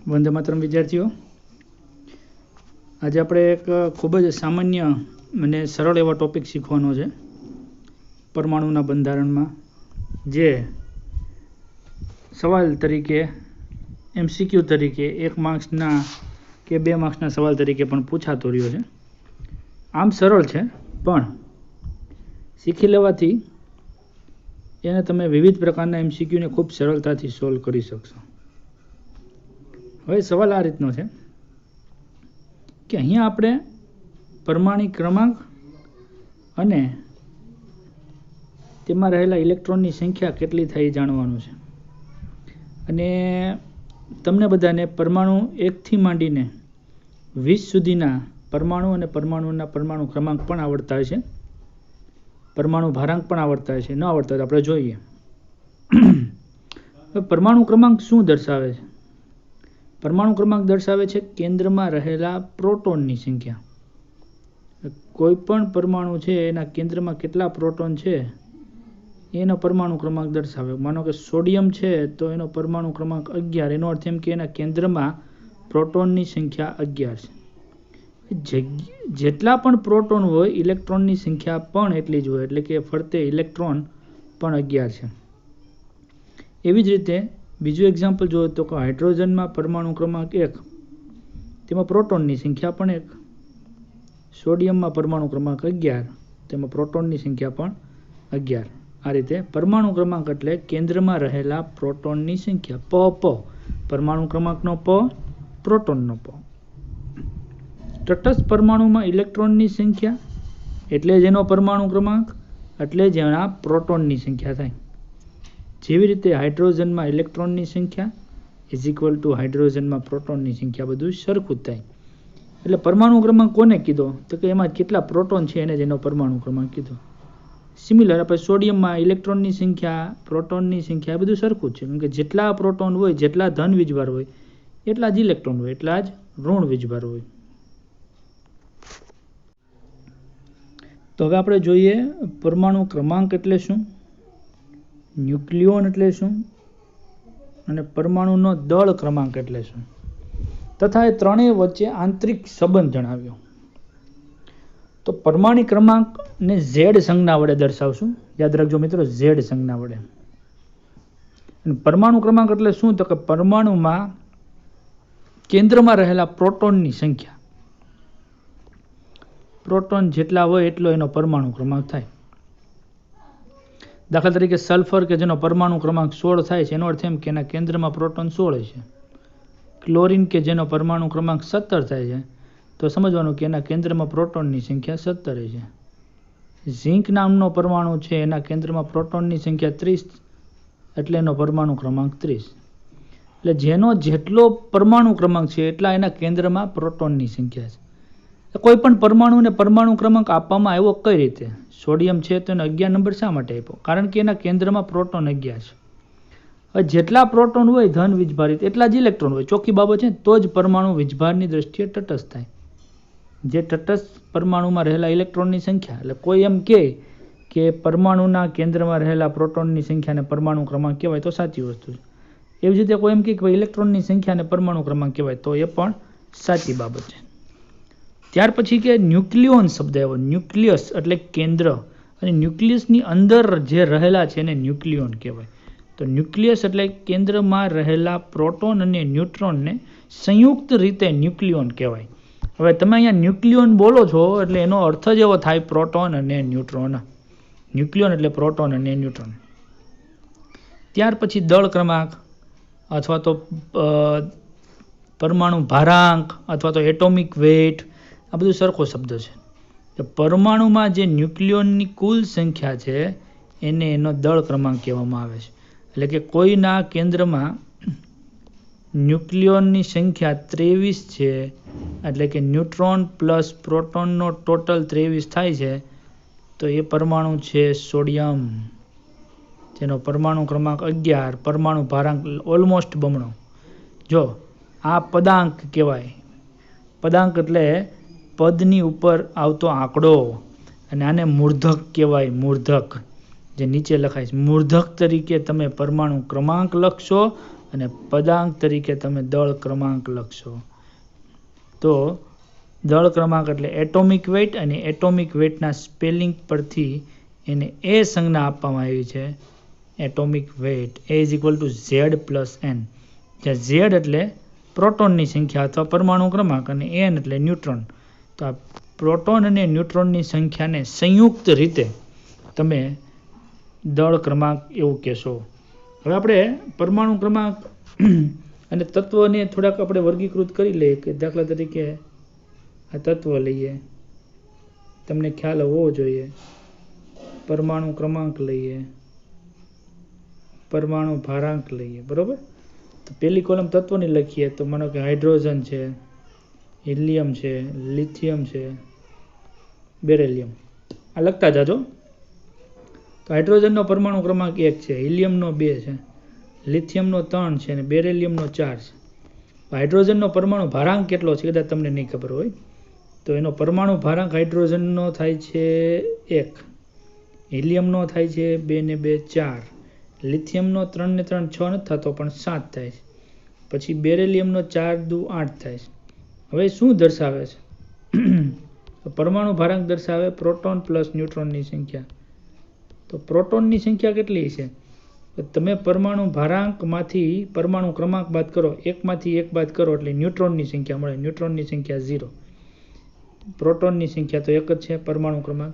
વંદે માતરમ વિદ્યાર્થીઓ, આજે આપણે એક ખૂબ જ સામાન્ય અને સરળ એવો ટોપિક શીખવાનો છે પરમાણુના બંધારણમાં, જે સવાલ તરીકે MCQ તરીકે 1 માર્ક્સના કે 2 માર્ક્સના સવાલ તરીકે પણ પૂછાતો રહ્યો છે. આમ સરળ છે, પણ શીખી લેવાથી એને તમે વિવિધ પ્રકારના MCQને ખૂબ સરળતાથી સોલ્વ કરી શકશો. હવે સવાલ આ રીતનો છે કે અહીંયા આપણે પરમાણિક ક્રમાંક અને તેમાં રહેલા ઇલેક્ટ્રોનની સંખ્યા કેટલી થાય એ જાણવાનું છે. અને તમને બધાને પરમાણુ 1 થી માંડીને 20 સુધીના પરમાણુ અને પરમાણુ ક્રમાંક પણ આવડતા હોય છે, પરમાણુ ભારાંક પણ આવડતા હોય છે. ન આવડતા તો આપણે જોઈએ. પરમાણુ ક્રમાંક શું દર્શાવે છે? પરમાણુ ક્રમાંક દર્શાવે છે કેન્દ્રમાં રહેલા પ્રોટોનની સંખ્યા. કોઈ પણ પરમાણુ છે એના કેન્દ્રમાં કેટલા પ્રોટોન છે એનો પરમાણુ ક્રમાંક દર્શાવે. માનો કે સોડિયમ છે તો એનો પરમાણુ ક્રમાંક 11. એનો અર્થ એમ કે એના કેન્દ્રમાં પ્રોટોનની સંખ્યા 11 છે. જેટલા પણ પ્રોટોન હોય ઇલેક્ટ્રોનની સંખ્યા પણ એટલી જ હોય, એટલે કે ફરતે ઇલેક્ટ્રોન પણ 11 છે. એવી જ રીતે બીજું એક્ઝામ્પલ જોઈએ તો કે હાઇડ્રોજનમાં પરમાણુ ક્રમાંક 1, તેમાં પ્રોટોનની સંખ્યા પણ 1. સોડિયમમાં પરમાણુ ક્રમાંક 11, તેમાં પ્રોટોનની સંખ્યા પણ 11. આ રીતે પરમાણુ ક્રમાંક એટલે કેન્દ્રમાં રહેલા પ્રોટોનની સંખ્યા. પરમાણુ ક્રમાંકનો પ્રોટોનનો તટસ્થ પરમાણુમાં ઇલેક્ટ્રોનની સંખ્યા એટલે જ એનો પરમાણુ ક્રમાંક, એટલે જ એના પ્રોટોનની સંખ્યા થાય. જેવી રીતે હાઇડ્રોજનમાં ઇલેક્ટ્રોનની સંખ્યા ઇઝ ઇક્વલ ટુ હાઇડ્રોજનમાં પ્રોટોનની સંખ્યા, બધું સરખું જ થાય. એટલે પરમાણુ ક્રમાંક કોને કીધો તો કે એમાં કેટલા પ્રોટોન છે એને જ એનો પરમાણુ ક્રમાંક કીધો. સિમિલર આપણે સોડિયમમાં ઇલેક્ટ્રોનની સંખ્યા, પ્રોટોનની સંખ્યા એ બધું સરખું જ છે, કેમ કે જેટલા પ્રોટોન હોય, જેટલા ધન વીજભાર હોય એટલા જ ઇલેક્ટ્રોન હોય, એટલા જ ઋણ વીજભાર હોય. તો હવે આપણે જોઈએ પરમાણુ ક્રમાંક એટલે શું, ન્યુક્લિયોન એટલે શું અને પરમાણુનો દળ ક્રમાંક એટલે શું, તથા એ ત્રણેય વચ્ચે આંતરિક સંબંધ જણાવ્યો. તો પરમાણિક ક્રમાંકને Z સંજ્ઞા વડે દર્શાવશું. યાદ રાખજો મિત્રો, Z સંજ્ઞા વડે. અને પરમાણુ ક્રમાંક એટલે શું તો કે પરમાણુમાં કેન્દ્રમાં રહેલા પ્રોટોનની સંખ્યા. પ્રોટોન જેટલા હોય એટલો એનો પરમાણુ ક્રમાંક થાય. દાખલા તરીકે સલ્ફર કે જેનો પરમાણુ ક્રમાંક 16 થાય છે, એનો અર્થ એમ કે એના કેન્દ્રમાં પ્રોટોન 16 છે. ક્લોરીન કે જેનો પરમાણુ ક્રમાંક 17 થાય છે, તો સમજવાનું કે એના કેન્દ્રમાં પ્રોટોનની સંખ્યા 17 છે. ઝિંક નામનો પરમાણુ છે, એના કેન્દ્રમાં પ્રોટોનની સંખ્યા 30, એટલે એનો પરમાણુ ક્રમાંક 30. એટલે જેનો જેટલો પરમાણુ ક્રમાંક છે એટલા એના કેન્દ્રમાં પ્રોટોનની સંખ્યા છે. કોઈ પણ પરમાણુને પરમાણુ ક્રમાંક આપવામાં આવ્યો કઈ રીતે? સોડિયમ છે તો એને 11 નંબર શા માટે આપ્યો? કારણ કે એના કેન્દ્રમાં પ્રોટોન 11 છે. હવે જેટલા પ્રોટોન હોય ધન વીજભારિત એટલા જ ઇલેક્ટ્રોન હોય. ચોખ્ખી બાબત છે, તો જ પરમાણુ વીજભારની દ્રષ્ટિએ તટસ્થ થાય. જે તટસ્થ પરમાણુમાં રહેલા ઇલેક્ટ્રોનની સંખ્યા, એટલે કોઈ એમ કહે કે પરમાણુના કેન્દ્રમાં રહેલા પ્રોટોનની સંખ્યાને પરમાણુ ક્રમાંક કહેવાય તો સાચી વસ્તુ છે. એવી જ રીતે કોઈ એમ કહે કે ઇલેક્ટ્રોનની સંખ્યાને પરમાણુ ક્રમાંક કહેવાય તો એ પણ સાચી બાબત છે. ત્યાર પછી કે ન્યુક્લિયોન શબ્દ આવ્યો. ન્યુક્લિયસ એટલે કેન્દ્ર, અને ન્યુક્લિયસની અંદર જે રહેલા છે એને ન્યુક્લિયોન કહેવાય. તો ન્યુક્લિયસ એટલે કેન્દ્રમાં રહેલા પ્રોટોન અને ન્યુટ્રોનને સંયુક્ત રીતે ન્યુક્લિયોન કહેવાય. હવે તમે અહીંયા ન્યુક્લિયોન બોલો છો એટલે એનો અર્થ જ એવો થાય પ્રોટોન અને ન્યુટ્રોન. ન્યુક્લિયોન એટલે પ્રોટોન અને ન્યુટ્રોન. ત્યાર પછી દળ ક્રમાંક અથવા તો પરમાણુ ભારાંક અથવા તો એટોમિક વેઇટ, આ બધું સરખો શબ્દ છે. કે પરમાણુમાં જે ન્યુક્લિયોનની કુલ સંખ્યા છે એને એનો દળ ક્રમાંક કહેવામાં આવે છે. એટલે કે કોઈના કેન્દ્રમાં ન્યુક્લિયોનની સંખ્યા 23 છે, એટલે કે ન્યુટ્રોન પ્લસ પ્રોટોનનો ટોટલ 23 થાય છે, તો એ પરમાણુ છે સોડિયમ, જેનો પરમાણુ ક્રમાંક 11, પરમાણુ ભારાંક ઓલમોસ્ટ બમણો. જો આ પદાંક કહેવાય. પદાંક એટલે પદની ઉપર આવતો આંકડો, અને આને મૂર્ધક કહેવાય. મૂર્ધક જે નીચે લખાય છે, મૂર્ધક તરીકે તમે પરમાણુ ક્રમાંક લખશો અને પદાંક તરીકે તમે દળ ક્રમાંક લખશો. તો દળ ક્રમાંક એટલે એટોમિક વેઇટ, અને એટોમિક વેઇટના સ્પેલિંગ પરથી એને એ સંજ્ઞા આપવામાં આવી છે, atomic weight. A is equal to Z plus N, જ્યાં ઝેડ એટલે પ્રોટોનની સંખ્યા અથવા પરમાણુ ક્રમાંક, અને એન એટલે ન્યુટ્રોન. તો આ પ્રોટોન અને ન્યુટ્રોનની સંખ્યાને સંયુક્ત રીતે તમે દળ ક્રમાંક એવું કહેશો. હવે આપણે પરમાણુ ક્રમાંક અને તત્વને થોડાક આપણે વર્ગીકૃત કરી લઈએ. કે દાખલા તરીકે આ તત્વ લઈએ, તમને ખ્યાલ હોવો જોઈએ. પરમાણુ ક્રમાંક લઈએ, પરમાણુ ભારાંક લઈએ, બરોબર. તો પહેલી કોલમ તત્વની લખીએ તો માનો કે હાઇડ્રોજન છે, હિલિયમ છે, લિથિયમ છે, બેરિલિયમ. આ લખતા જાજો. તો હાઇડ્રોજનનો પરમાણુ ક્રમાંક 1 છે, હિલિયમનો 2 છે, લિથિયમનો 3 છે અને બેરિલિયમનો 4 છે. હાઇડ્રોજનનો પરમાણુ ભારાંક કેટલો છે કદાચ તમને નહીં ખબર હોય તો એનો પરમાણુ ભારાંક હાઇડ્રોજનનો થાય છે 1, હિલિયમનો થાય છે 2 ને 2 4, લિથિયમનો 3 ને 3 6 નથી થતો પણ 7 થાય છે. પછી બેરિલિયમનો 4 દુ 8 થાય છે. હવે શું દર્શાવે છે? તો પરમાણુ ભારાંક દર્શાવે પ્રોટોન પ્લસ ન્યુટ્રોનની સંખ્યા. તો પ્રોટોનની સંખ્યા કેટલી છે? તો તમે પરમાણુ ભારાંકમાંથી પરમાણુ ક્રમાંક બાદ કરો, એકમાંથી એક બાદ કરો એટલે ન્યુટ્રોનની સંખ્યા મળે. ન્યુટ્રોનની સંખ્યા 0, પ્રોટોનની સંખ્યા તો 1 જ છે પરમાણુ ક્રમાંક.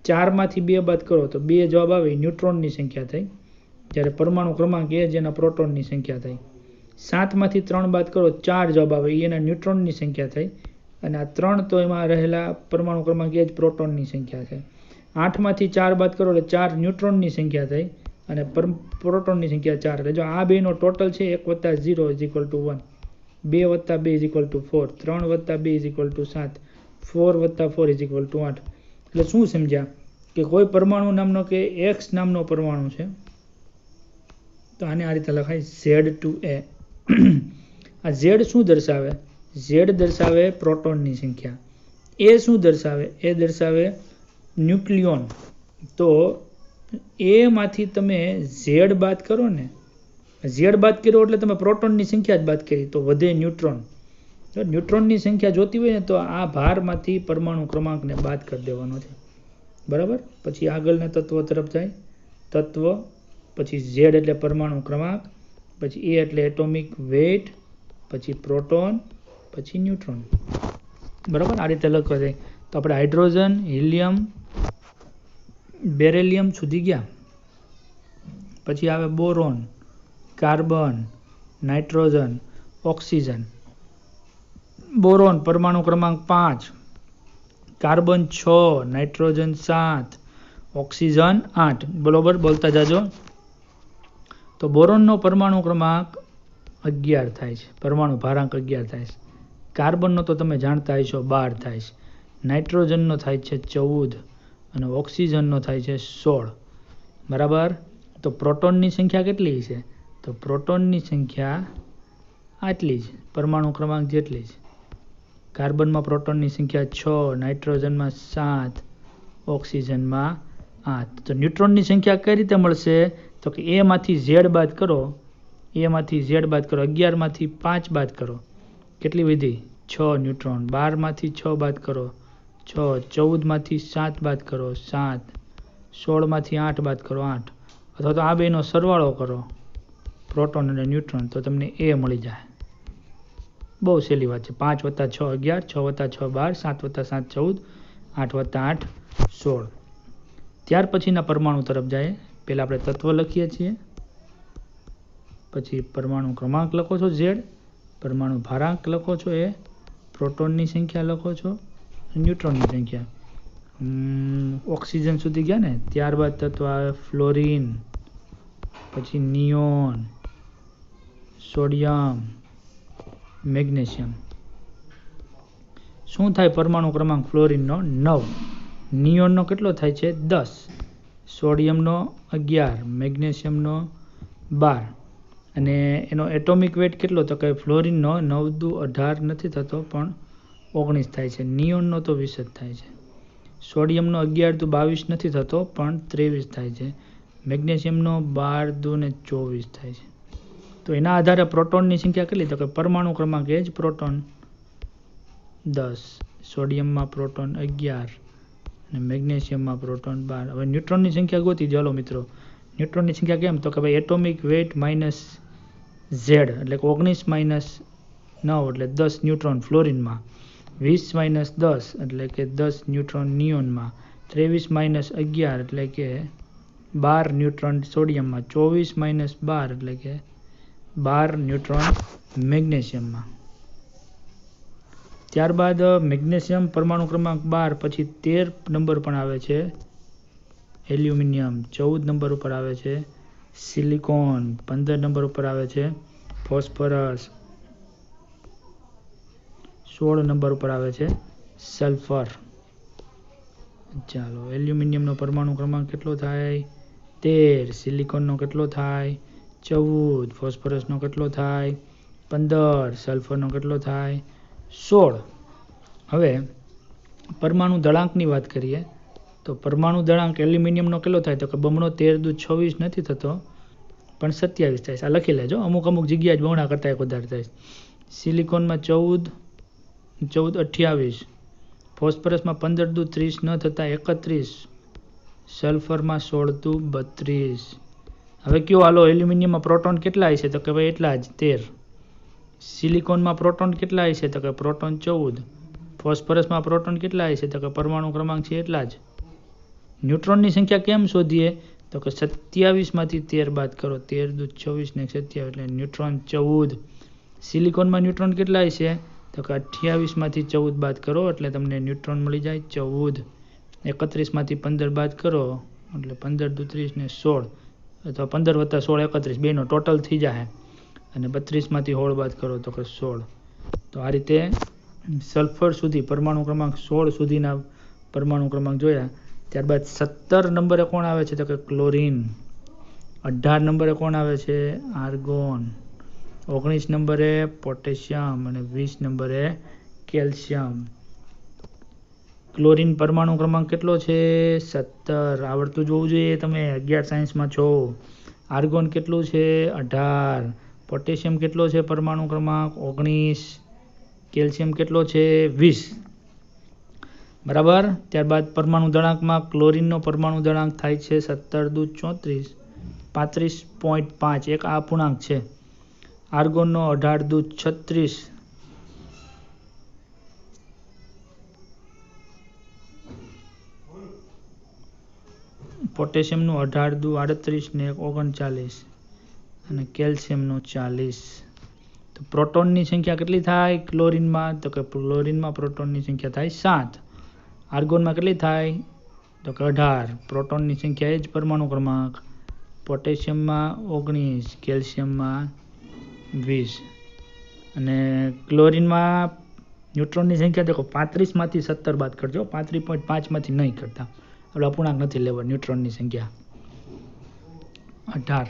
4માંથી 2 બાદ કરો તો 2 જવાબ આવે, ન્યુટ્રોનની સંખ્યા થઈ. જ્યારે પરમાણુ ક્રમાંક એ જેના પ્રોટોનની સંખ્યા થઈ. 7માંથી 3 બાદ કરો 4 જવાબ આવે, એના ન્યુટ્રોનની સંખ્યા થઈ. અને આ 3 તો એમાં રહેલા પરમાણુ ક્રમાંક એ જ પ્રોટોનની સંખ્યા છે. 8માંથી 4 બાદ કરો એટલે 4 ન્યુટ્રોનની સંખ્યા થઈ અને પ્રોટોનની સંખ્યા 4. એટલે જો આ બેનો ટોટલ છે 1 + 0 = 1, 2 + 2 = 4, 3 + 2 = 7, 4 + 4 = 8. એટલે શું સમજ્યા કે કોઈ પરમાણુ નામનો કે X નામનો પરમાણુ છે, તો આને આ રીતે લખાય Z2A. આ Z શું દર્શાવે? Z દર્શાવે પ્રોટોનની સંખ્યા. એ શું દર્શાવે? એ દર્શાવે ન્યુક્લિયોન. તો એ માંથી તમે Z બાદ કરો ને, Z બાદ કર્યો એટલે તમે પ્રોટોનની સંખ્યા જ બાદ કરી, તો વધે ન્યુટ્રોન. જો ન્યુટ્રોનની સંખ્યા જોતી હોય ને તો આ ભારમાંથી પરમાણુ ક્રમાંકને બાદ કરી દેવાનો છે, બરાબર. પછી આગળના તત્વ તરફ જાય. તત્વ, પછી Z એટલે પરમાણુ ક્રમાંક, પછી A એટલે એટોમિક વેઇટ, પછી પ્રોટોન, પછી ન્યુટ્રોન, બરાબર. આ રીતે લખવા જાય. તો આપણે હાઇડ્રોજન, હિલિયમ, બેરિલિયમ સુધી ગયા. પછી આવે boron, carbon, nitrogen, oxygen. Boron પરમાણુ ક્રમાંક 5, કાર્બન 6, નાઇટ્રોજન 7, ઓક્સિજન 8. બરોબર, બોલતા જાજો. તો બોરોનનો પરમાણુ ક્રમાંક 11 થાય છે, પરમાણુ ભારાંક 11 થાય છે. કાર્બનનો તો તમે જાણતા હશો 12 થાય છે, નાઇટ્રોજનનો થાય છે 14 અને ઓક્સિજનનો થાય છે 16, બરાબર. તો પ્રોટોનની સંખ્યા કેટલી છે? તો પ્રોટોનની સંખ્યા આટલી જ, પરમાણુ ક્રમાંક જેટલી જ. કાર્બનમાં પ્રોટોનની સંખ્યા 6, નાઇટ્રોજનમાં 7, ઓક્સિજનમાં 8. તો ન્યુટ્રોનની સંખ્યા કઈ રીતે મળશે? તો કે એમાંથી Z બાદ કરો, એમાંથી Z બાદ કરો, 11માંથી 5 બાદ કરો, કેટલી વધી? 6 ન્યુટ્રોન. 12માંથી 6 બાદ કરો, 6, 14માંથી 7 બાદ કરો, 7, 16માંથી 8 બાદ કરો, 8. અથવા તો આ બેનો સરવાળો કરો, પ્રોટોન અને ન્યુટ્રોન, તો તમને એ મળી જાય. બહુ સહેલી વાત છે. 5 + 6 11, 6 + 6 12, 7 + 7 14, 8 + 8 16. ત્યાર પછીના પરમાણુ તરફ જાય. પહેલાં આપણે તત્વ લખીએ છીએ, પછી પરમાણુ ક્રમાંક લખો છો Z, પરમાણુ ભારાંક લખો છો A, પ્રોટોનની સંખ્યા લખો છો, ન્યુટ્રોનની સંખ્યા. ઓક્સિજન સુધી ગયા ને, ત્યારબાદ તત્વ આવે ફ્લોરિન, પછી નિયોન, સોડિયમ, મેગ્નેશિયમ. શું થાય પરમાણુ ક્રમાંક ફ્લોરિનનો? 9. નિયોનનો કેટલો થાય છે? 10. સોડિયમનો 11, મેગ્નેશિયમનો 12. અને એનો એટોમિક વેટ કેટલો? તો કે ફ્લોરિનનો 9 દુ 18 નથી થતો પણ 19 થાય છે. નિયોનનો તો 20 જ થાય છે. સોડિયમનો 11 દુ 22 નથી થતો પણ 23 થાય છે. મેગ્નેશિયમનો 12 દુ ને 24 થાય છે. તો એના આધારે પ્રોટોનની સંખ્યા કેટલી? તો કે પરમાણુ ક્રમાંક એ જ પ્રોટોન 10, સોડિયમમાં પ્રોટોન 11 અને મેગ્નેશિયમમાં પ્રોટોન 12. હવે ન્યુટ્રોનની સંખ્યા ગોતી. ચાલો મિત્રો, ન્યુટ્રોનની સંખ્યા કેમ? તો કે ભાઈ એટોમિક વેઇટ માઇનસ ઝેડ એટલે કે 19 માઇનસ 9 એટલે 10 ન્યુટ્રોન ફ્લોરિનમાં, 20 માઇનસ 10 એટલે કે 10 ન્યુટ્રોન નિયોનમાં, 23 માઇનસ 11 એટલે કે 12 ન્યુટ્રોન સોડિયમમાં, 24 માઇનસ 12 એટલે કે 12 ન્યુટ્રોન મેગ્નેશિયમમાં. ત્યારબાદ મેગ્નેશિયમ પરમાણુ ક્રમાંક 12, પછી 13 નંબર પણ આવે છે એલ્યુમિનિયમ, 14 નંબર ઉપર આવે છે સિલિકોન, 15 નંબર ઉપર આવે છે ફોસ્ફરસ, 16 નંબર ઉપર આવે છે સલ્ફર. ચાલો, એલ્યુમિનિયમનો પરમાણુ ક્રમાંક કેટલો થાય? 13, સિલિકોનનો કેટલો થાય? 14, ફોસ્ફરસનો કેટલો થાય? 15, સલ્ફરનો કેટલો થાય? 16. હવે પરમાણુ દળાંકની વાત કરીએ તો પરમાણુ દળાંક એલ્યુમિનિયમનો કેટલો થાય? તો કે બમણો 13 દુ 26 નથી થતો, પણ 27 થાય. આ લખી લેજો, અમુક જગ્યાએ જ બમણા કરતા એક વધારે થાય. સિલિકોનમાં 14 28, ફોસ્ફરસમાં 15 દુ 30 ન થતા 31, સલ્ફરમાં 16 દુ 32. હવે કયો હાલો, એલ્યુમિનિયમમાં પ્રોટોન કેટલા હશે? તો કે ભાઈ એટલા જ 13. સિલિકોનમાં પ્રોટોન કેટલા હશે? તો કે પ્રોટોન 14. ફોસ્ફરસમાં પ્રોટોન કેટલા હશે? તો કે પરમાણુ ક્રમાંક છે એટલા જ. ન્યુટ્રોનની સંખ્યા કેમ શોધીએ? તો કે 27 માંથી 13 બાદ કરો, 13 દુ 24 ને 27 એટલે ન્યુટ્રોન 14. સિલિકોનમાં ન્યુટ્રોન કેટલા હશે? તો કે 28 માંથી 14 બાદ કરો એટલે તમને ન્યુટ્રોન મળી જાય 14. 31 માંથી 15 બાદ કરો એટલે 15 દુ 30 ને 16 અથવા 15 વત્તા 16 31 બેનો ટોટલ થઈ જાય. અને 32 માંથી 16 બાદ કરો તો કે 16. તો આ રીતે સલ્ફર સુધી પરમાણુ ક્રમાંક 16 સુધીના પરમાણુ ક્રમાંક જોયા. ત્યારબાદ 17 નંબરે કોણ આવે છે? તો કે ક્લોરીન. 18 નંબરે કોણ આવે છે? આર્ગોન. 19 નંબરે પોટેશિયમ અને 20 નંબરે કેલ્શિયમ. ક્લોરીન પરમાણુ ક્રમાંક કેટલો છે? 17. આવડતું જોવું જોઈએ, તમે 11 સાયન્સમાં છો. આર્ગોન કેટલું છે? 18. પોટેશિયમ કેટલો છે પરમાણુ ક્રમાંક? 19. કેલ્શિયમ કેટલો છે? 20. બરાબર. ત્યારબાદ પરમાણુ દળાંકમાં ક્લોરીનનો પરમાણુ દળાંક થાય છે 17 દુ 34, 35.5, એક આ પૂર્ણાંક છે. આર્ગોનનો 18 દુ 36, પોટેશિયમનું 18 દુ 38 ને 39 અને કેલ્શિયમનું 40. તો પ્રોટોનની સંખ્યા કેટલી થાય ક્લોરીનમાં? તો કે ક્લોરીનમાં પ્રોટોનની સંખ્યા થાય 7. આર્ગોનમાં કેટલી થાય? તો કે 18. પ્રોટોનની સંખ્યા એ જ પરમાણુ ક્રમાંક. પોટેશિયમમાં 19, કેલ્શિયમમાં 20 અને ક્લોરીનમાં ન્યુટ્રોનની સંખ્યા દેખો 35 માંથી 17 બાદ કરજો, 35.5 માંથી નહીં કરતા, એટલે અપૂર્ણાંક નથી લેવા. ન્યુટ્રોનની સંખ્યા 18.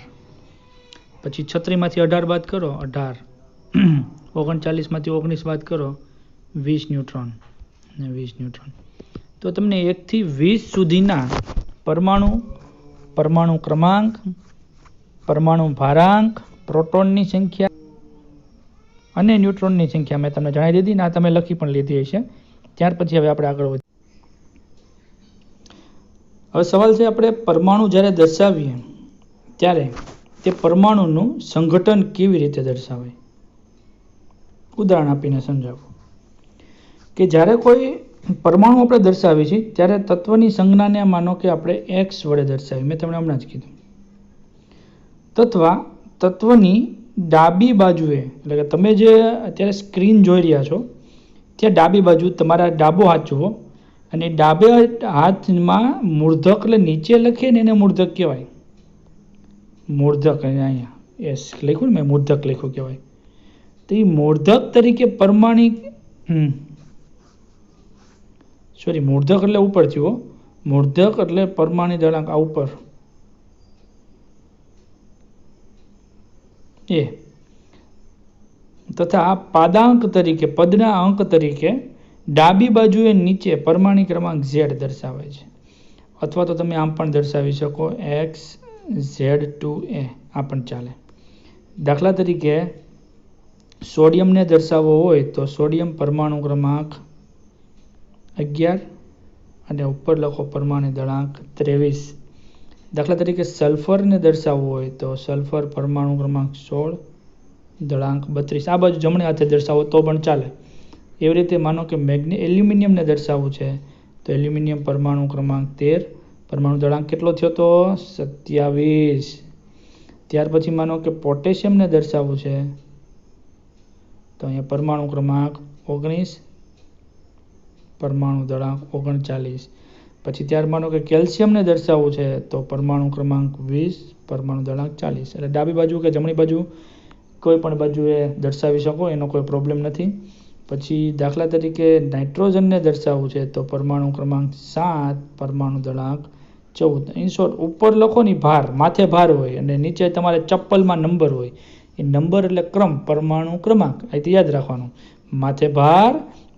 પછી 36 માંથી 18 બાદ કરો 18, 39 માંથી 19 બાદ કરો 20 ન્યુટ્રોન અને 20 ન્યુટ્રોન. તો તમને 1 થી 20 સુધીના પરમાણુ ક્રમાંક, પરમાણુ ભારાંક, પ્રોટોનની સંખ્યા અને ન્યુટ્રોનની સંખ્યા મેં તમને જણાવી દીધી ને આ તમે લખી પણ લીધી હશે. ત્યાર પછી હવે આપણે આગળ વધીએ. હવે સવાલ છે, આપણે પરમાણુ જ્યારે દર્શાવીએ ત્યારે તે પરમાણુનું સંગઠન કેવી રીતે દર્શાવાય? ઉદાહરણ આપીને સમજાવો કે જ્યારે કોઈ પરમાણુ આપણે દર્શાવીએ છીએ ત્યારે તત્વની સંજ્ઞાને માનો કે આપણે x વડે દર્શાવી. મેં તમને હમણાં જ કીધું. તત્વની ડાબી બાજુએ, એટલે કે તમે જે અત્યારે સ્ક્રીન જોઈ રહ્યા છો ત્યાં ડાબી બાજુ તમારા ડાબો હાથ જુઓ અને ડાબે હાથમાં મૂર્ધક એટલે નીચે લખીએ ને એને મૂર્ધક કહેવાય. મૂર્ધક અહીંયા એસ લખ્યું ને મેં, મૂર્ધક લખ્યું કહેવાય. તો એ મૂર્ધક તરીકે મૂર્ધક એટલે ઉપર થયો, મૂર્ધક એટલે પરમાણુ દળાંક આ ઉપર એ તથા આ પાદાંક તરીકે, પદના અંક તરીકે ડાબી બાજુએ નીચે પરમાણુ ક્રમાંક z દર્શાવે છે. અથવા તો તમે આમ પણ દર્શાવી શકો xz2a, આ પણ ચાલે. દાખલા તરીકે સોડિયમને દર્શાવવો હોય તો સોડિયમ પરમાણુ ક્રમાંક 11 અને ઉપર લખો પરમાણુ દળાંક 23. દાખલા તરીકે સલ્ફરને દર્શાવવું હોય તો સલ્ફર પરમાણુ ક્રમાંક 16 દળાંક 32. આ બાજુ જમણે હાથે દર્શાવો તો પણ ચાલે. એવી રીતે માનો કે એલ્યુમિનિયમને દર્શાવવું છે તો એલ્યુમિનિયમ પરમાણુ ક્રમાંક 13 પરમાણુ દળાંક કેટલો થયો તો 27. ત્યાર પછી માનો કે પોટેશિયમને દર્શાવવું છે તો અહીંયા પરમાણુ ક્રમાંક 19 પરમાણુ દળાંક 39. પછી ત્યાર માનો કે કેલ્શિયમને દર્શાવવું છે તો પરમાણુ ક્રમાંક 20 પરમાણુ દળાંક 40. એટલે ડાબી બાજુ કે જમણી બાજુ કોઈ પણ બાજુએ દર્શાવી શકો, એનો કોઈ પ્રોબ્લેમ નથી. પછી દાખલા તરીકે નાઇટ્રોજનને દર્શાવવું છે તો પરમાણુ ક્રમાંક 7 પરમાણુ દળાંક 14. ઇન શોર્ટ ઉપર લખો ની ભાર, માથે ભાર હોય અને નીચે તમારે ચપ્પલમાં નંબર હોય. એ નંબર એટલે ક્રમ, પરમાણુ ક્રમાંક, અહીંથી યાદ રાખવાનું. માથે ભાર,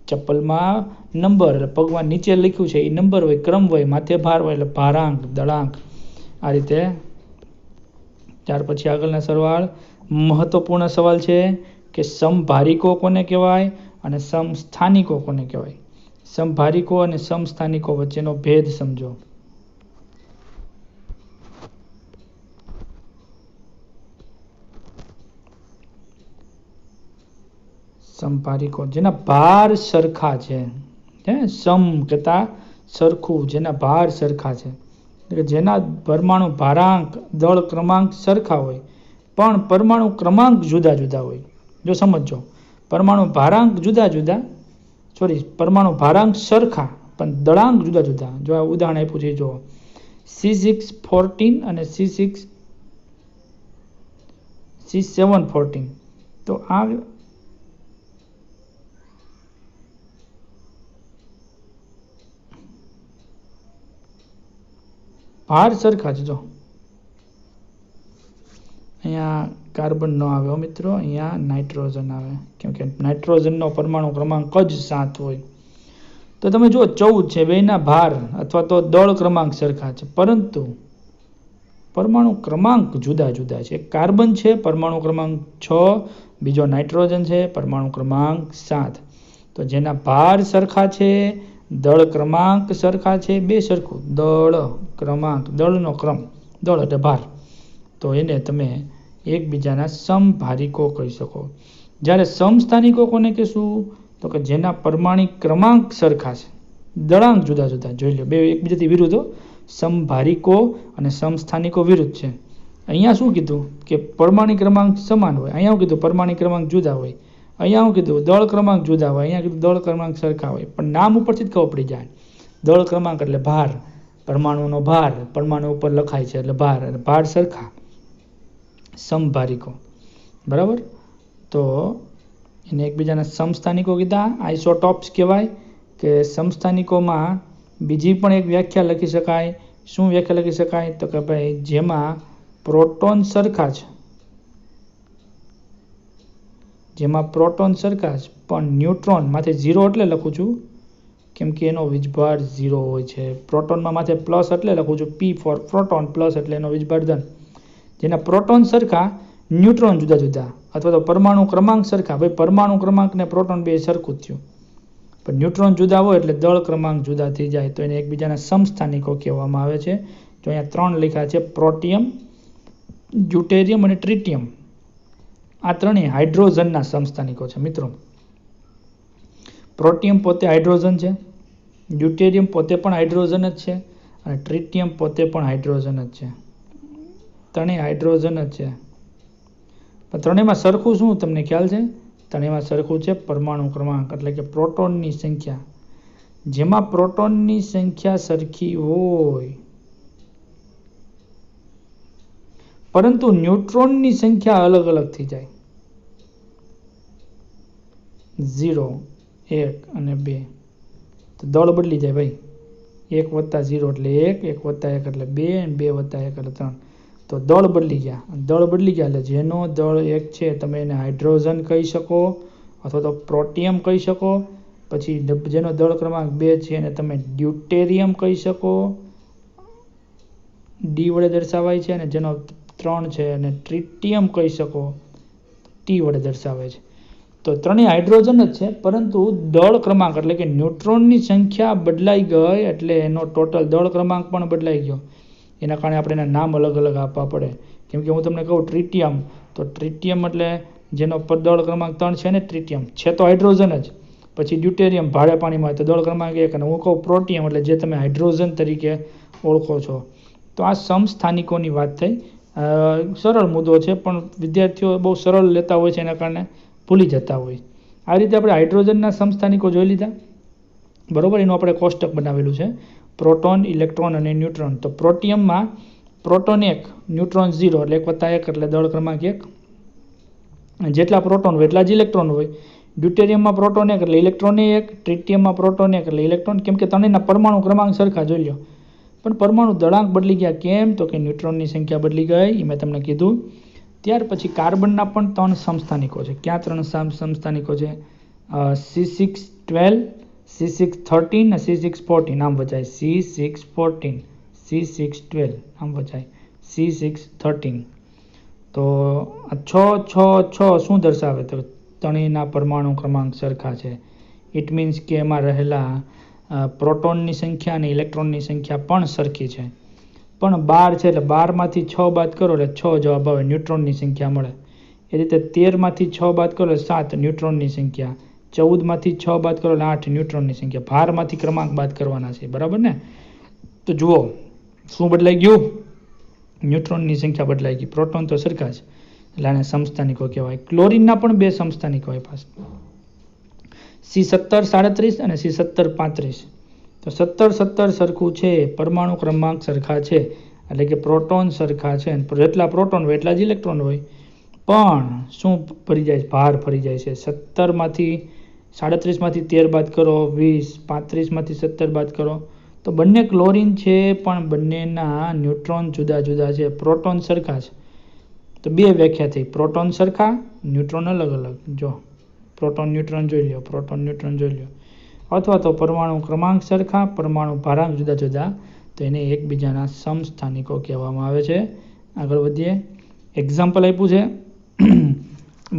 ચપ્પલમાં નંબર, એટલે પગમાં નીચે લખ્યું છે એ નંબર હોય, ક્રમ હોય, માથે ભાર હોય એટલે ભારાંક, દળાંક, આ રીતે. ત્યાર પછી આગળના સરવાળ. મહત્વપૂર્ણ સવાલ છે કે સમભારિકો કોને કહેવાય અને સમસ્થાનિકો કોને કહેવાય. સમભારિકો અને સમસ્થાનિકો વચ્ચેનો ભેદ સમજો. સમભારિકો જેના ભાર સરખા છે, સમ કહેતા સરખું, જેના ભાર સરખા છે, એટલે જેના પરમાણુ ભારાંક, દળ ક્રમાંક સરખા હોય પણ પરમાણુ ક્રમાંક જુદા જુદા હોય. જો સમજો, પરમાણુ ભારાંક જુદા જુદા, પરમાણુ ભારાંક સરખા પણ દળાંક જુદા જુદા. જો આ ઉદાહરણ આપ્યું છે, જો C614 અને C714. તો આ ભાર સરખા છે. જો અહીંયા કાર્બન ન આવે મિત્રો, અહીંયા નાઇટ્રોજન આવે, કેમ કે નાઇટ્રોજનનો પરમાણુ ક્રમાંક જ 7 હોય. તો તમે જો 14 છે, બેના ભાર અથવા તો દળ ક્રમાંક સરખા છે પરંતુ પરમાણુ ક્રમાંક જુદા જુદા છે. કાર્બન છે પરમાણુ ક્રમાંક 6, બીજો નાઇટ્રોજન છે પરમાણુ ક્રમાંક 7. તો જેના ભાર સરખા છે, દળ ક્રમાંક સરખા છે, બે સરખું, દળ ક્રમાંક, દળનો ક્રમ, દળ એટલે ભાર, તો એને તમે એકબીજાના સમભારિકો કહી શકો. જ્યારે સમસ્થાનિકો કોને કહેશું તો કે જેના પરમાણિક ક્રમાંક સરખા છે, દળાંક જુદા જુદા. જોઈ લો, બે એકબીજાથી વિરુદ્ધ. સમભારિકો અને સમસ્થાનિકો વિરુદ્ધ છે. અહીંયા શું કીધું કે પરમાણિક ક્રમાંક સમાન હોય, અહીંયા શું કીધું પરમાણિક ક્રમાંક જુદા હોય, અહીંયા શું કીધું દળ ક્રમાંક જુદા હોય, અહીંયા કીધું દળ ક્રમાંક સરખા હોય. પણ નામ ઉપરથી જ ખબર પડી જાય. દળ ક્રમાંક એટલે ભાર, પરમાણુનો ભાર, પરમાણુ ઉપર લખાય છે એટલે ભાર, અને ભાર સરખા, સમભારિકો. બરાબર. તો એને એકબીજાના સમસ્થાનિકો કીધા. આઇસોટોપ્સ કહેવાય કે સમસ્થાનિકોમાં બીજી પણ એક વ્યાખ્યા લખી શકાય. શું વ્યાખ્યા લખી શકાય તો કે ભાઈ જેમાં પ્રોટોન સરખા છે, જેમાં પ્રોટોન સરખા છે પણ ન્યુટ્રોન માથે 0 એટલે લખું છું કેમ કે એનો વીજભાર 0 હોય છે. પ્રોટોનમાં માથે પ્લસ એટલે લખું છું, P ફોર પ્રોટોન, પ્લસ એટલે એનો વીજભાર ધન. જેના પ્રોટોન સરખા, ન્યુટ્રોન જુદા જુદા, અથવા તો પરમાણુ ક્રમાંક સરખા. ભાઈ પરમાણુ ક્રમાંક ને પ્રોટોન બે સરખું થયું, પણ ન્યુટ્રોન જુદા હોય એટલે દળ ક્રમાંક જુદા થઈ જાય, તો એને એકબીજાના સમસ્થાનિકો કહેવામાં આવે છે. તો અહીંયા 3 લખ્યા છે, પ્રોટિયમ, ડ્યુટેરિયમ અને ટ્રિટિયમ. આ ત્રણેય હાઇડ્રોજનના સમસ્થાનિકો છે મિત્રો. પ્રોટિયમ પોતે હાઇડ્રોજન છે, ડ્યુટેરિયમ પોતે પણ હાઇડ્રોજન જ છે, અને ટ્રિટિયમ પોતે પણ હાઇડ્રોજન જ છે. ત્રણેય હાઇડ્રોજન જ છે. પણ ત્રણેયમાં સરખું શું તમને ખ્યાલ છે? ત્રણેયમાં સરખું છે પરમાણુ ક્રમાંક, એટલે કે પ્રોટોનની સંખ્યા. જેમાં પ્રોટોનની સંખ્યા સરખી હોય પરંતુ ન્યુટ્રોનની સંખ્યા અલગ અલગ થઈ જાય, 0, 1 અને 2, તો દળ બદલી જાય ભાઈ. 1 + 0 એટલે 1, 1 + 1 એટલે 2, અને 2 + 1 એટલે 3. તો દળ બદલી ગયા. દળ બદલી ગયા એટલે જેનો દળ 1 છે તમે એને હાઇડ્રોજન કહી શકો અથવા તો પ્રોટિયમ કહી શકો. પછી જેનો દળ ક્રમાંક 2 છે એને તમે ડ્યુટેરિયમ કહી શકો, D વડે દર્શાવાય છે, અને જેનો 3 છે એને ટ્રિટિયમ કહી શકો. T વડે દર્શાવે છે. તો ત્રણેય હાઇડ્રોજન જ છે, પરંતુ દળ ક્રમાંક એટલે કે ન્યુટ્રોનની સંખ્યા બદલાઈ ગઈ એટલે એનો ટોટલ દળ ક્રમાંક પણ બદલાઈ ગયો. એના કારણે આપણે એના નામ અલગ અલગ આપવા પડે. કેમ કે હું તમને કહું ટ્રિટિયમ, તો ટ્રિટિયમ એટલે જેનો દળ ક્રમાંક 3 છે ને, ટ્રિટિયમ છે તો હાઇડ્રોજન જ. પછી ડ્યુટેરિયમ ભારે પાણીમાં તો દળ ક્રમાંક 1, અને હું કહું પ્રોટિયમ એટલે જે તમે હાઇડ્રોજન તરીકે ઓળખો છો. તો આ સમસ્થાનિકોની વાત થઈ. સરળ મુદ્દો છે, પણ વિદ્યાર્થીઓ બહુ સરળ લેતા હોય છે, એના કારણે ભૂલી જતા હોય. આ રીતે આપણે હાઇડ્રોજનના સમસ્થાનિકો જોઈ લીધા, બરોબર. એનું આપણે કોષ્ટક બનાવેલું છે, પ્રોટોન, ઇલેક્ટ્રોન અને ન્યુટ્રોન. તો પ્રોટિયમમાં પ્રોટોન 1, ન્યુટ્રોન 0 એટલે 1+1 એટલે દળ ક્રમાંક 1. જેટલા પ્રોટોન હોય એટલા જ ઇલેક્ટ્રોન હોય. ડ્યુટેરિયમમાં પ્રોટોન 1 એટલે ઇલેક્ટ્રોન 1, ટ્રિટિયમમાં પ્રોટોન 1 એટલે ઇલેક્ટ્રોન. કેમ કે ત્રણેયના પરમાણુ ક્રમાંક સરખા જોઈ લો, પણ પરમાણુ દળાંક બદલી ગયા. કેમ? તો કે ન્યુટ્રોનની સંખ્યા બદલી ગઈ, એ મેં તમને કીધું. ત્યાર પછી કાર્બનના પણ 3 સમસ્થાનિકો છે. ક્યાં 3 સમસ્થાનિકો છે? C612, C613 અને C614 આમ વચાય. C614, C612 આમ વચાય. C613. તો 666 શું દર્શાવે? તો ત્રણેયના પરમાણુ ક્રમાંક સરખા છે. ઇટ મીન્સ કે એમાં રહેલા પ્રોટોનની સંખ્યા અને ઇલેક્ટ્રોનની સંખ્યા પણ સરખી છે. પણ 12 છે એટલે 12માંથી 6 બાદ કરો એટલે 6 જવાબ આવે, ન્યુટ્રોનની સંખ્યા મળે. એ રીતે 13માંથી 6 બાદ કરો એટલે 7 ન્યુટ્રોનની સંખ્યા. 14માંથી 6 બાદ કરો એટલે 8 ન્યુટ્રોનની સંખ્યા. ભારમાંથી ક્રમાંક બાદ કરવાના છે, બરાબર ને? તો જુઓ શું બદલાઈ ગયું? ન્યુટ્રોનની સંખ્યા બદલાઈ ગઈ. પ્રોટોન તો સરખા છે એટલે આને સમસ્થાનિકો કહેવાય. ક્લોરીનના પણ 2 સમસ્થાનિકો હોય પાછા, C1737 અને C1735. તો 17 સરખું છે, પરમાણુ ક્રમાંક સરખા છે, એટલે કે પ્રોટોન સરખા છે. જેટલા પ્રોટોન હોય એટલા જ ઇલેક્ટ્રોન હોય, પણ શું ફરી જાય? ભાર ફરી જાય છે. 37માંથી 13 બાદ કરો 20, 35માંથી 17 બાદ કરો તો બંને ક્લોરીન છે, પણ બંનેના ન્યુટ્રોન જુદા જુદા છે. પ્રોટોન સરખા છે. તો 2 વ્યાખ્યા થઈ, પ્રોટોન સરખા, ન્યુટ્રોન અલગ અલગ. જો પ્રોટોન ન્યુટ્રોન જોઈ લો, પ્રોટોન ન્યુટ્રોન જોઈ લો. અથવા તો પરમાણુ ક્રમાંક સરખા, પરમાણુ ભારાંક જુદા જુદા, તો એને એકબીજાના સમસ્થાનિકો કહેવામાં આવે છે. આગળ વધીએ. એક્ઝામ્પલ આપ્યું છે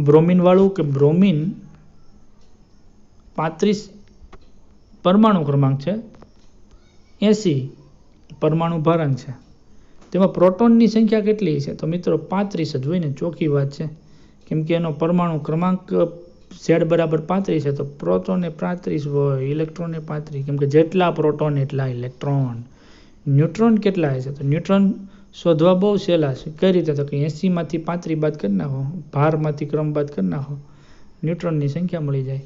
બ્રોમિન વાળું, કે બ્રોમિન 35 પરમાણુ ક્રમાંક છે, 80 પરમાણુ ભારાંક છે. તેમાં પ્રોટોનની સંખ્યા કેટલી છે? તો મિત્રો 35 જ હોય ને, ચોખ્ખી વાત છે. કેમ કે એનો પરમાણુ ક્રમાંક Z બરાબર 35 છે, તો પ્રોટોન એ 35 હોય, ઇલેક્ટ્રોન એ 35. કેમ કે જેટલા પ્રોટોન એટલા ઇલેક્ટ્રોન. ન્યુટ્રોન કેટલા હશે? તો ન્યુટ્રોન શોધવા બહુ સહેલા છે. કઈ રીતે? તો કે 80માંથી 35 બાદ કરી નાખો, ભારમાંથી ક્રમ બાદ કરી નાખો, ન્યુટ્રોનની સંખ્યા મળી જાય.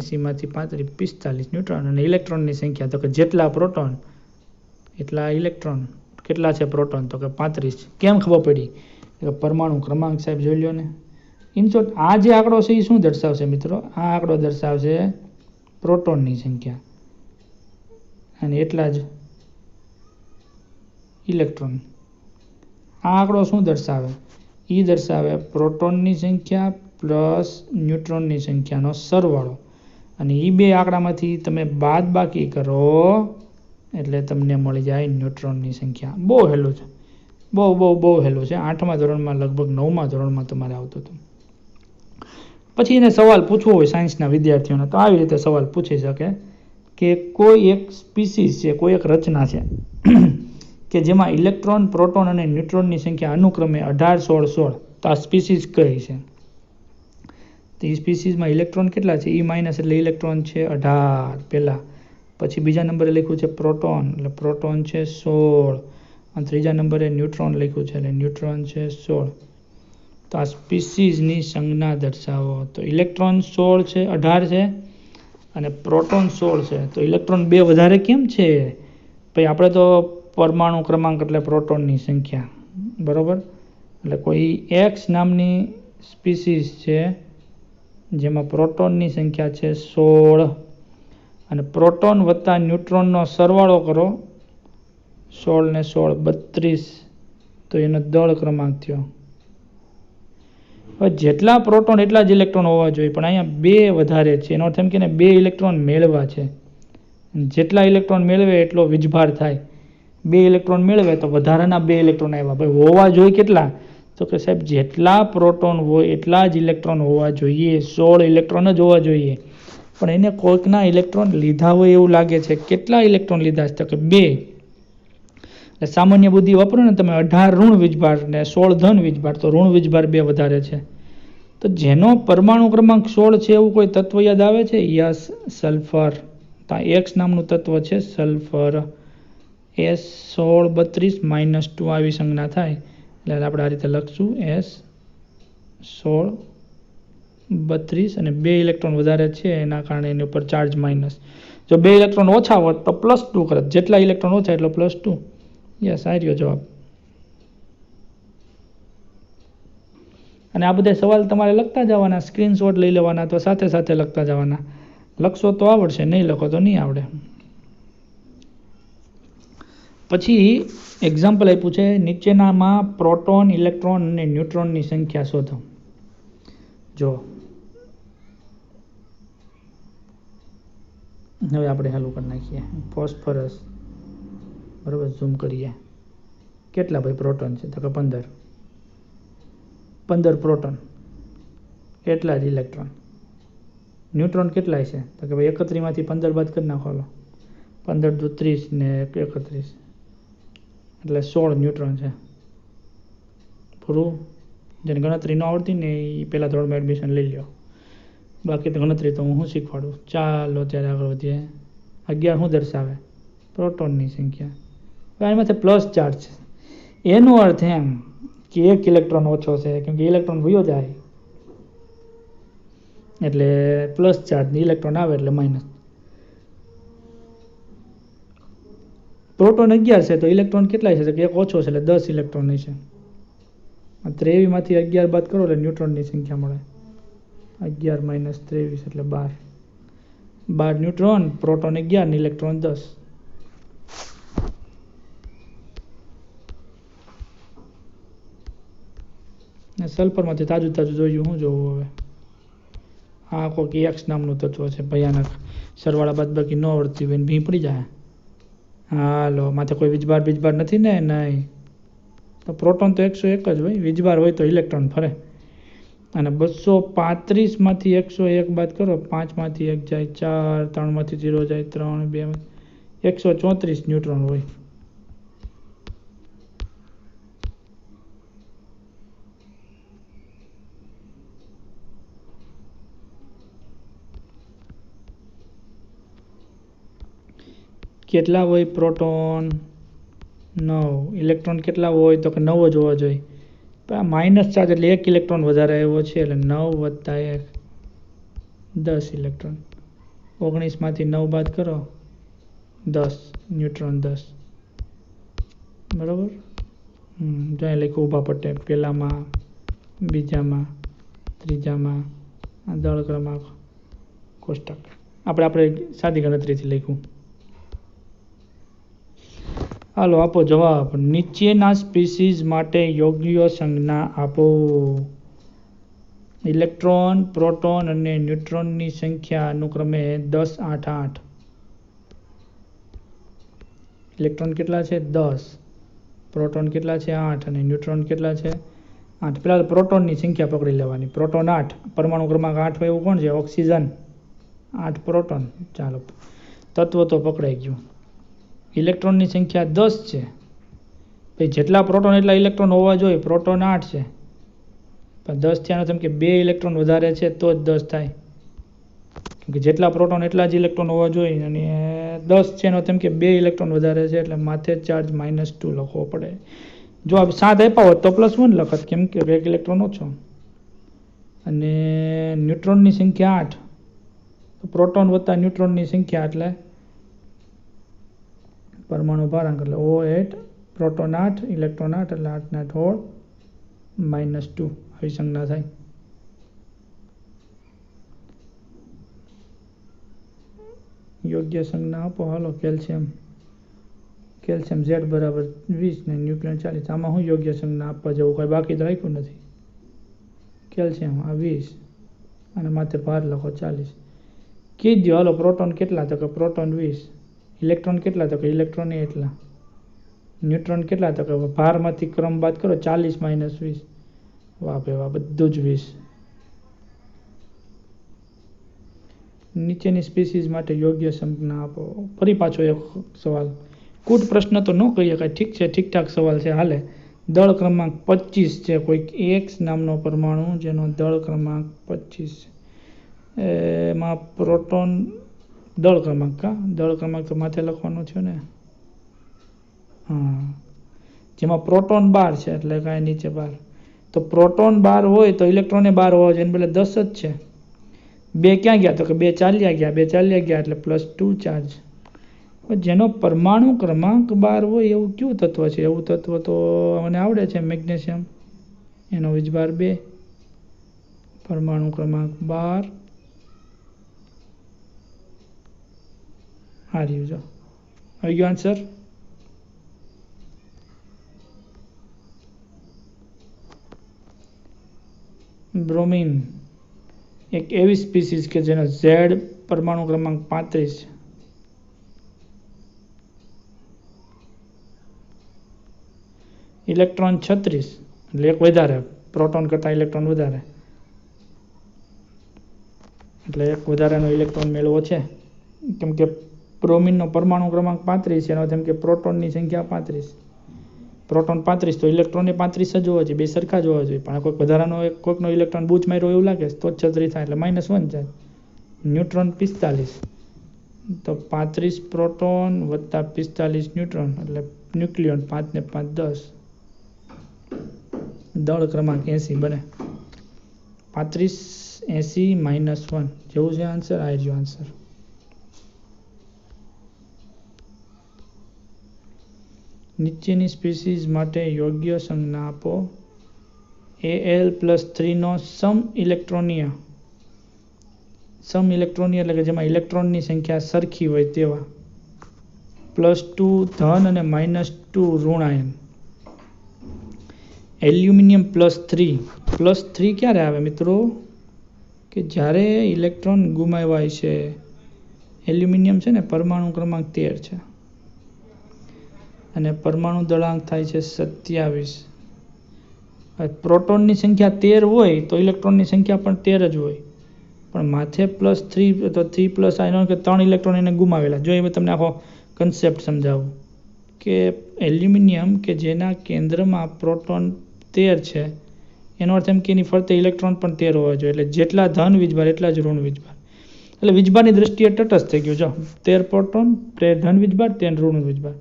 80માંથી 35, 45 ન્યુટ્રોન. અને ઇલેક્ટ્રોનની સંખ્યા તો કે જેટલા પ્રોટોન એટલા ઇલેક્ટ્રોન. કેટલા છે પ્રોટોન? તો કે 35. કેમ ખબર પડી? પરમાણુ ક્રમાંક સાહેબ જોઈ લો ને. ઇન શોર્ટ આ જે આંકડો છે એ શું દર્શાવશે મિત્રો? આ આંકડો દર્શાવશે પ્રોટોનની સંખ્યા અને એટલા જ ઇલેક્ટ્રોન. આ આંકડો શું દર્શાવે? એ દર્શાવે પ્રોટોનની સંખ્યા પ્લસ ન્યુટ્રોનની સંખ્યાનો સરવાળો. અને એ 2 આંકડામાંથી તમે બાદ બાકી કરો એટલે તમને મળી જાય ન્યુટ્રોનની સંખ્યા. બહુ હેલું છે, બહુ હેલું છે. 8મા ધોરણમાં, લગભગ 9મા ધોરણમાં તમારે આવતું હતું. પછી એને સવાલ પૂછવો હોય સાયન્સના વિદ્યાર્થીઓને, તો આવી રીતે સવાલ પૂછી શકે કે કોઈ એક સ્પીસીસ છે, કોઈ એક રચના છે કે જેમાં ઇલેક્ટ્રોન, પ્રોટોન અને ન્યુટ્રોનની સંખ્યા અનુક્રમે 18, 16, 16. તો આ સ્પીસીસ કઈ છે? તો એ સ્પીસીસમાં ઇલેક્ટ્રોન કેટલા છે? E- એટલે ઇલેક્ટ્રોન છે 18 પહેલા. પછી બીજા નંબરે લખ્યું છે પ્રોટોન, એટલે પ્રોટોન છે 16. અને ત્રીજા નંબરે ન્યુટ્રોન લખ્યું છે, એટલે ન્યુટ્રોન છે 16. તો આ સ્પીસીસની સંજ્ઞા દર્શાવો. તો ઇલેક્ટ્રોન 16 છે, 18 છે, અને પ્રોટોન 16 છે. તો ઇલેક્ટ્રોન 2 વધારે કેમ છે? ભાઈ આપણે તો પરમાણુ ક્રમાંક એટલે પ્રોટોનની સંખ્યા, બરાબર. એટલે કોઈ X નામની સ્પીસીસ છે જેમાં પ્રોટોનની સંખ્યા છે 16, અને પ્રોટોન વત્તા ન્યુટ્રોનનો સરવાળો કરો, 16 ને 16 32, તો એનો દળ ક્રમાંક થયો. હવે જેટલા પ્રોટોન એટલા જ ઇલેક્ટ્રોન હોવા જોઈએ, પણ અહીંયા 2 વધારે છે. એનો અર્થ એમ કે 2 ઇલેક્ટ્રોન મેળવા છે. જેટલા ઇલેક્ટ્રોન મેળવે એટલો વીજભાર થાય. 2 ઇલેક્ટ્રોન મેળવે તો વધારાના 2 ઇલેક્ટ્રોન આવ્યા. ભાઈ હોવા જોઈએ કેટલા? તો કે સાહેબ જેટલા પ્રોટોન હોય એટલા જ ઇલેક્ટ્રોન હોવા જોઈએ, 16 ઇલેક્ટ્રોન જ હોવા જોઈએ. પણ એને કોઈકના ઇલેક્ટ્રોન લીધા હોય એવું લાગે છે. કેટલા ઇલેક્ટ્રોન લીધા છે? તો કે 2. એટલે સામાન્ય બુદ્ધિ વાપરો ને તમે, 18 ઋણ વીજભાર ને 16 ધન વીજભાર, તો ઋણ વીજભાર 2 વધારે છે. તો જેનો પરમાણુ ક્રમાંક 16 છે એવું કોઈ તત્વ યાદ આવે છે? Yes, sulphur. તો X નામનું તત્વ છે સલ્ફર. S16 - 2 આવી સંજ્ઞા થાય એટલે આપણે આ રીતે લખશું S16 32 અને 2 ઇલેક્ટ્રોન વધારે છે એના કારણે એની ઉપર ચાર્જ માઇનસ. જો 2 ઇલેક્ટ્રોન ઓછા હોત તો +2 કરત. જેટલા ઇલેક્ટ્રોન ઓછા એટલો +2. યસ, આ રહ્યો જવાબ. અને આ બધા સવાલ તમારે લખતા જવાના, સ્ક્રીનશોટ લઈ લેવાના, તો સાથે સાથે લખતા જવાના. લખશો તો આવડશે, નહીં લખો તો નહીં આવડે. પછી એક્ઝામ્પલ આપ્યું છે, નીચેનામાં પ્રોટોન, ઇલેક્ટ્રોન અને ન્યુટ્રોનની સંખ્યા શોધો. જો હવે આપણે હાલું કરી નાખીએ. ફોસ્ફરસ, બરાબર, ઝૂમ કરીએ. કેટલા ભાઈ પ્રોટોન છે? તો કે 15. 15 પ્રોટોન, એટલા જ ઇલેક્ટ્રોન. ન્યુટ્રોન કેટલાય છે? તો કે ભાઈ 31 માંથી 15 બાદ કરી નાખો. 15 દુ 30 ને 31, એટલે 16 ન્યુટ્રોન છે. પૂરું. જેને ગણતરી ન આવડતી ને એ પહેલા ધોરણમાં એડમિશન લઈ લો. બાકી તો ગણતરી તો હું શીખવાડું. ચાલો ત્યારે આગળ વધીએ. 11 શું દર્શાવે? પ્રોટોનની સંખ્યા. એમાંથી પ્લસ ચાર્જ છે, એનો અર્થ એમ કે 1 ઇલેક્ટ્રોન ઓછો છે, કેમ કે ઇલેક્ટ્રોન વયો જાય એટલે પ્લસ ચાર્જ, ઇલેક્ટ્રોન આવે એટલે માઇનસ. પ્રોટોન 11 છે તો ઇલેક્ટ્રોન કેટલા છે? કે 1 ઓછો છે એટલે 10 ઇલેક્ટ્રોન હશે. 23 માંથી 11 બાદ કરો એટલે ન્યુટ્રોનની સંખ્યા મળે. 11 - 23 એટલે 12. 12 ન્યુટ્રોન, પ્રોટોન 11 ને ઇલેક્ટ્રોન 10. સલ્ફરમાંથી તાજું જોયું. શું જોવું હવે? આ કોઈક X નામનું તત્વ છે, ભયાનક. સરવાળા બાદ બાકી ન આવડતી હોય ને ભી પડી જાય. હાલો, માથે કોઈ વીજભાર નથી ને? નહીં. તો પ્રોટોન તો 101 જ હોય, વીજભાર હોય તો ઇલેક્ટ્રોન ફરે. અને 235 માંથી 101 બાદ કરો, 5 માંથી 1 જાય 4, 3 માંથી 0 જાય 3, 2 134 ન્યુટ્રોન હોય. કેટલા હોય પ્રોટોન? 9. ઇલેક્ટ્રોન કેટલા હોય? તો કે 9 જ હોવા જોઈએ. માઇનસ ચાર્જ એટલે 1 ઇલેક્ટ્રોન વધારે આવ્યો છે એટલે 9 + 1 10 ઇલેક્ટ્રોન. 19 માંથી 9 બાદ કરો, 10 ન્યુટ્રોન 10. બરાબર. જ્યાં લખ્યું ઊભા પટ્ટે, પહેલામાં, બીજામાં, ત્રીજામાં, દળ ક્રમાંક, કોષ્ટક. આપણે સાદી ગણતરીથી લખ્યું. હાલો આપો જવાબ. નીચેના સ્પીસીઝ માટે યોગ્ય સંજ્ઞા આપો. ઇલેક્ટ્રોન, પ્રોટોન અને ન્યુટ્રોનની સંખ્યા અનુક્રમે 10, 8, 8. ઇલેક્ટ્રોન કેટલા છે? 10. પ્રોટોન કેટલા છે? 8. અને ન્યુટ્રોન કેટલા છે? 8. પહેલાં પ્રોટોનની સંખ્યા પકડી લેવાની. પ્રોટોન 8, પરમાણુ ક્રમાંક 8 હોય એવું કોણ છે? ઓક્સિજન. 8 પ્રોટોન. ચાલો, તત્વ તો પકડાઈ ગયું. ઇલેક્ટ્રોનની સંખ્યા 10 છે. ભાઈ જેટલા પ્રોટોન એટલા ઇલેક્ટ્રોન હોવા જોઈએ. પ્રોટોન 8 છે, પણ 10 થયાનો તેમ કે 2 ઇલેક્ટ્રોન વધારે છે તો જ 10 થાય. કેમ કે જેટલા પ્રોટોન એટલા જ ઇલેક્ટ્રોન હોવા જોઈએ, અને 10 છે એનો તેમ કે 2 ઇલેક્ટ્રોન વધારે છે એટલે માથે ચાર્જ -2 લખવો પડે. જો આ 7 આપ્યા હોત તો +1 લખત, કેમ કે 1 ઇલેક્ટ્રોન ઓછો. અને ન્યુટ્રોનની સંખ્યા 8, તો પ્રોટોન વત્તા ન્યુટ્રોનની સંખ્યા એટલે પરમાણુ ભારાંક એટલે O8. પ્રોટોન 8, ઇલેક્ટ્રોન 8 એટલે 8 ના 8 -2 આવી સંજ્ઞા થાય. યોગ્ય સંજ્ઞા આપો. હાલો, કેલ્શિયમ Z બરાબર 20 ને ન્યુક્લિયન 40. આમાં શું યોગ્ય સંજ્ઞા આપવા જેવું કંઈ બાકી તો રાખ્યું નથી. કેલ્શિયમ આ 20 અને માથે ભાર લખો 40. કીધું. હાલો, પ્રોટોન કેટલા? તો કે પ્રોટોન 20. ઇલેક્ટ્રોન કેટલા? તો કે ઇલેક્ટ્રોન એટલા. ન્યુટ્રોન કેટલા? તો કે ભારમાંથી ક્રમ બાદ કરો, 40 - 20. વાહ ભાઈ વાહ, બધું જ 20. નીચેની સ્પીસીઝ માટે યોગ્ય સંજ્ઞા આપો. ફરી પાછો એક સવાલ. કૂટ પ્રશ્ન તો ન કહી શકાય, ઠીક છે, ઠીકઠાક સવાલ છે, હાલે. દળ ક્રમાંક 25 છે, કોઈક એક્સ નામનો પરમાણુ જેનો દળ ક્રમાંક 25 છે. એમાં પ્રોટોન દળ ક્રમાંક તો માથે લખવાનું છે ને. હા, જેમાં પ્રોટોન 12 છે, એટલે કાંઈ નીચે 12. તો પ્રોટોન 12 હોય તો ઇલેક્ટ્રોને 12 હોવા જોઈએ, એટલે 10 જ છે. 2 ક્યાં ગયા? તો કે 2 ચાલ્યા ગયા, એટલે +2 ચાર્જ. જેનો પરમાણુ ક્રમાંક 12 હોય એવું કયું તત્વ છે? એવું તત્વ તો મને આવડે છે, મેગ્નેશિયમ. એનો વીજભાર 2, પરમાણુ ક્રમાંક 12. આ રહ્યું, જો આવી ગયો આન્સર. બ્રોમિન એક એવી સ્પીસીઝ કે જેનો ઝેડ પરમાણુ ક્રમાંક 35 છે. ઇલેક્ટ્રોન 36, એટલે એક વધારે, પ્રોટોન કરતાં ઇલેક્ટ્રોન વધારે, એટલે એક વધારાનો ઇલેક્ટ્રોન મેળવો છે. કેમ કે બ્રોમિનનો પરમાણુ ક્રમાંક 35 છે, એનો જેમ કે પ્રોટોનની સંખ્યા 35. પ્રોટોન 35 તો ઇલેક્ટ્રોન 35 જ હોવા જોઈએ, બે સરખા જ હોવા જોઈએ. પણ કોઈક વધારાનો કોઈકનો ઇલેક્ટ્રોન બૂચ માર્યો એવું લાગે તો 36 થાય, એટલે -1 જાય. ન્યુટ્રોન 45, તો 35 પ્રોટોન વત્તા 45 ન્યુટ્રોન, એટલે ન્યુક્લિયોન 5 ને 5 10. દળ ક્રમાંક 80 બને. 35 80 -1 જેવું છે આન્સર. આવી રહ્યો આન્સર. નીચેની સ્પીસીઝ માટે યોગ્ય સંજ્ઞા આપો. Al+3 નો સમઇલેક્ટ્રોનીય એટલે કે જેમાં ઇલેક્ટ્રોનની સંખ્યા સરખી હોય તેવા. +2 ધન અને -2 ઋણ આયન. એલ્યુમિનિયમ +3 ક્યારે આવે મિત્રો? કે જ્યારે ઇલેક્ટ્રોન ગુમાવાય છે. એલ્યુમિનિયમ છે ને પરમાણુ ક્રમાંક 13 છે, અને પરમાણુ દળાંક થાય છે 27. પ્રોટોનની સંખ્યા 13 હોય તો ઇલેક્ટ્રોનની સંખ્યા પણ 13 જ હોય, પણ માથે +3 તો 3+ આયનો કે 3 ઇલેક્ટ્રોન એને ગુમાવેલા. જો એ તમને આખો કન્સેપ્ટ સમજાવું કે એલ્યુમિનિયમ કે જેના કેન્દ્રમાં પ્રોટોન 13 છે, એનો અર્થ એમ કે એની ફરતે ઇલેક્ટ્રોન પણ 13 હોવા જોઈએ, એટલે જેટલા ધન વીજભાર એટલા જ ઋણ વીજભાર. એટલે વીજભારની દ્રષ્ટિએ તટસ્થ થઈ ગયું. જો 13 પ્રોટોન, 13 ધન વીજભાર, 13 ઋણ વીજભાર.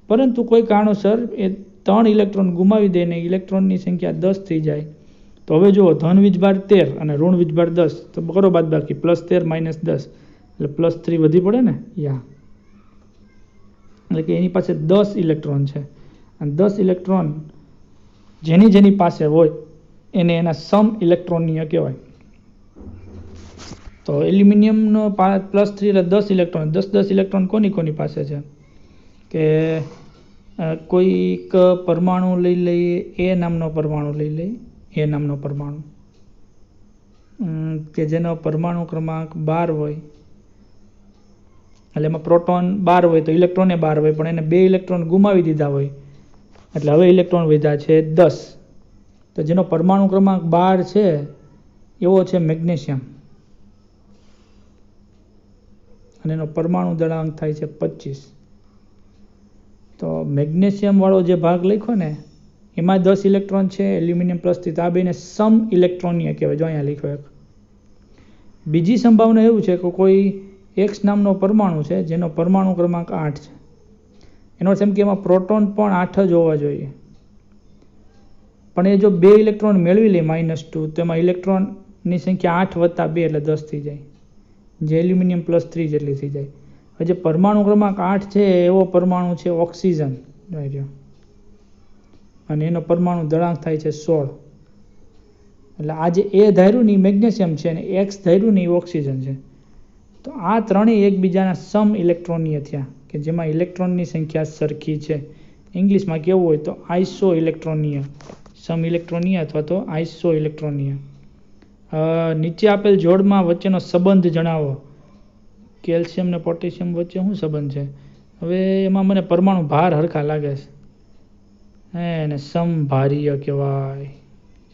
પરંતુ કોઈ કારણોસર એ 3 ઇલેક્ટ્રોન ગુમાવી દે ને ઇલેક્ટ્રોનની સંખ્યા 10 થઈ જાય, તો હવે જુઓ, ધન વીજભાર 13 અને ઋણ વીજભાર 10, તો કરો બાદબાકી, +13 -10, એટલે +3 વધી પડે ને. એટલે કે એની પાસે 10 ઇલેક્ટ્રોન છે, અને 10 ઇલેક્ટ્રોન જેની પાસે હોય એને એના સમ ઇલેક્ટ્રોનીય કહેવાય. તો એલ્યુમિનિયમનો +3 એટલે 10 ઇલેક્ટ્રોન. 10 ઇલેક્ટ્રોન કોની પાસે છે? કે કોઈક પરમાણુ લઈ લઈએ, એ નામનો પરમાણુ કે જેનો પરમાણુ ક્રમાંક 12 હોય. એટલે એમાં પ્રોટોન 12 હોય તો ઇલેક્ટ્રોન 12 હોય, પણ એને 2 ઇલેક્ટ્રોન ગુમાવી દીધા હોય, એટલે હવે ઇલેક્ટ્રોન વધ્યા છે 10. તો જેનો પરમાણુ ક્રમાંક 12 છે એવો છે મેગ્નેશિયમ, અને એનો પરમાણુ દળાંક થાય છે 25. તો મેગ્નેશિયમ વાળો જે ભાગ લખ્યો ને એમાં 10 ઇલેક્ટ્રોન છે, એલ્યુમિનિયમ +3, તો આ બેને સમ ઇલેક્ટ્રોનીય કહેવાય. જો અહીંયા લખ્યો એક. બીજી સંભાવના એવું છે કે કોઈ X નામનો પરમાણુ છે જેનો પરમાણુ ક્રમાંક 8 છે. એનો અર્થ એમ કે એમાં પ્રોટોન પણ 8 જ હોવા જોઈએ, પણ એ જો 2 ઇલેક્ટ્રોન મેળવી લે -2, તો એમાં ઇલેક્ટ્રોનની સંખ્યા 8 + 2 એટલે 10 થઈ જાય, જે એલ્યુમિનિયમ +3 જેટલી થઈ જાય. હવે જે પરમાણુ ક્રમાંક 8 છે એવો પરમાણુ છે ઓક્સિજન, અને એનો પરમાણુ દળાંક થાય છે 16. એટલે આ જે એ ધાર્યું ને એ મેગ્નેશિયમ છે, અને X ધાર્યું ને એ ઓક્સિજન છે. તો આ ત્રણેય એકબીજાના સમ ઇલેક્ટ્રોનીય થયા, કે જેમાં ઇલેક્ટ્રોનની સંખ્યા સરખી છે. ઇંગ્લિશમાં કેવું હોય તો આઇસો ઇલેક્ટ્રોનીય, સમ ઇલેક્ટ્રોનીય અથવા તો આઇસો ઇલેક્ટ્રોનીય. નીચે આપેલ જોડમાં વચ્ચેનો સંબંધ જણાવો. કેલ્શિયમ ને પોટેશિયમ વચ્ચે શું સંબંધ છે? હવે એમાં મને પરમાણુ ભાર હરખા લાગે છે, એને સમભારીય કહેવાય.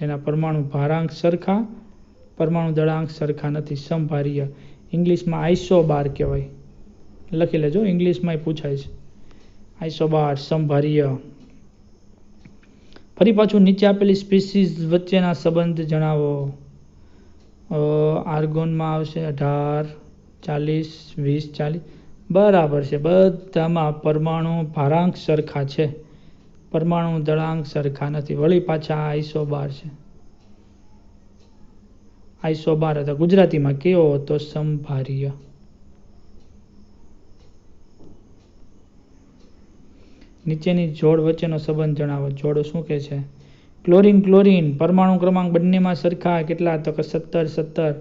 જેના પરમાણુ ભારાંક સરખા, પરમાણુ દળાંક સરખા નથી, સમભારીય. ઇંગ્લિશમાં આઇસોબાર કહેવાય. લખી લેજો, ઇંગ્લિશમાં પૂછાય છે. આઇસોબાર, સમભારીય. ફરી પાછું નીચે આપેલી સ્પીસીઝ વચ્ચેના સંબંધ જણાવો. આર્ગોનમાં આવશે 18, 40, 20, 40. બરાબર છે. બધામાં પરમાણુ ભારાંક સરખા છે, પરમાણુ દળાંક સરખા નથી. વળી પાછા આઇસોબાર છે. આઇસોબાર હતા. ગુજરાતીમાં કેવો હતો? સમભારીય. નીચેની જોડ વચ્ચેનો સંબંધ જણાવો. જોડ શું કહે છે? ક્લોરીન ક્લોરીન પરમાણુ ક્રમાંક બંનેમાં સરખા. કેટલા? તો કે 17 17.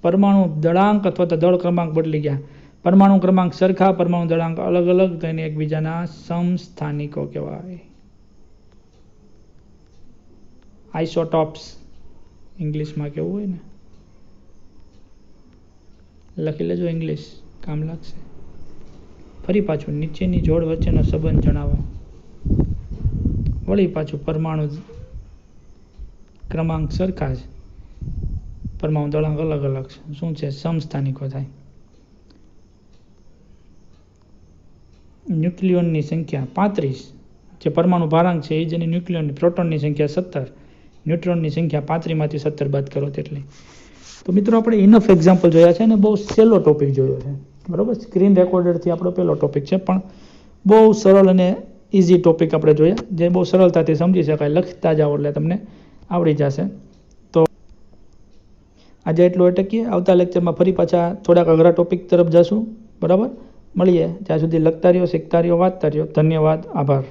પરમાણુ દળાંક અથવા તો દળ ક્રમાંક બદલી ગયા. પરમાણુ ક્રમાંક સરખા, પરમાણુ દળાંક અલગ અલગ, તો એને એકબીજાના સમસ્થાનિકો કહેવાય. આઇસોટોપ્સ ઇંગ્લિશમાં કેવું હોય ને, લખી લેજો, ઇંગ્લિશ કામ લાગશે. ફરી પાછું નીચેની જોડ વચ્ચેનો સંબંધ જણાવો. વળી પાછું પરમાણુ ક્રમાંક સરખા છે, પરમાણુ દળાંક અલગ અલગ છે. શું છે? સમસ્થાનિકો થાય. ન્યુક્લિયોનની સંખ્યા 35, જે પરમાણુ ભારાંક છે એ જ એની ન્યુક્લિયોન. પ્રોટોનની સંખ્યા 17, ન્યુટ્રોનની સંખ્યા 35 માંથી 17 બાદ કરો તેટલી. તો મિત્રો આપણે ઇનફ એક્ઝામ્પલ જોયા છે અને બહુ સહેલો ટોપિક જોયો છે. બરાબર. સ્ક્રીન રેકોર્ડરથી આપણો પહેલો ટોપિક છે, પણ બહુ સરળ અને ઇઝી ટોપિક આપણે જોયા, જે બહુ સરળતાથી સમજી શકાય. લખતા જાઓ એટલે તમને આવડી જશે. તો આજે એટલું અટકીએ. આવતા લેક્ચરમાં ફરી પાછા થોડાક અઘરા ટોપિક તરફ જશું. બરાબર. મળીએ. ત્યાં સુધી લખતા રહ્યો, શીખતા રહ્યો, વાંચતા રહ્યો. ધન્યવાદ. આભાર.